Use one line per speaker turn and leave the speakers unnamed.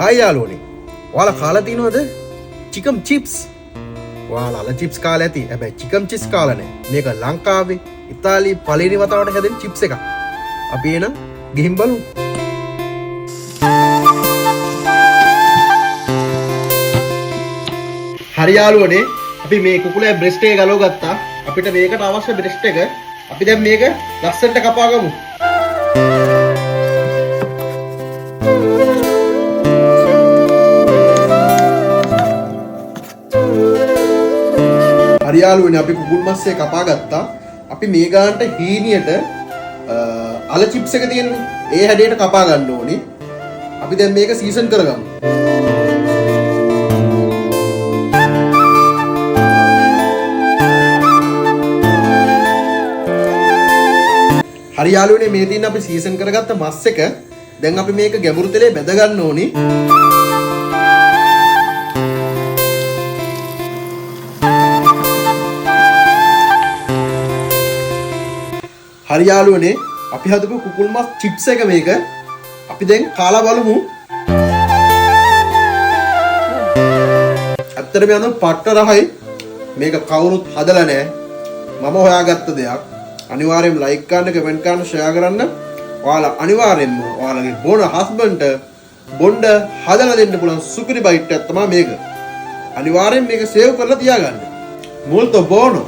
Hi යාළුවනේ. ඔයාලා කාලා තියෙනවද චිකන් චිප්ස්? ඔයාලා චිප්ස් කාලා ඇති. හැබැයි චිකන් චිප්ස් කාලා නැහැ. මේක ලංකාවේ ඉතාලියේ පළවෙනි වතාවට හැදෙන චිප්ස් එකක්. අපි එනම් ගිහින් බලමු. හරි යාළුවනේ, අපි මේ කුකුලේ බ්‍රෙස්ට් එක ගලව ගත්තා. අපිට මේකට අවශ්‍ය බ්‍රෙස්ට් එක අපි දැන් මේක ලස්සනට කපා ගමු. හරි යාළුවනේ, අපි කුකුල් මස්සේ කපා ගත්තා. අපි මේ ගානට හීනියට අල චිප්ස් එක තියෙන්නේ. ඒ හැඩයට කපා ගන්න ඕනේ. අපි දැන් මේක සීසන් කරගමු. හරි යාළුවනේ, මේ තියෙන අපි සීසන් කරගත්ත මස් එක දැන් අපි මේක ගැඹුරු තලයේ බැද ගන්න ඕනි. හරි යාළුවනේ, අපි හදපු කුකුල් මස් චිප්ස් එක මේක අපි දැන් කාලා බලමු. ඇත්තටම යන පට්ට රහයි. මේක කවුරුත් හදලා නැහැ. මම හොයාගත්ත දෙයක්. අනිවාර්යෙන් ලයික් කරන්න, කමෙන්ට් කරන්න, ෂෙයා කරන්න. ඔයාලා අනිවාර්යෙන්ම ඔයාලගේ බොන හස්බන්ඩ්ට බොණ්ඩ හදලා දෙන්න පුළුවන් සුපිරි බයිට් එකක් තමයි මේක. අනිවාර්යෙන් මේක සේව් කරලා තියාගන්න. molto buono.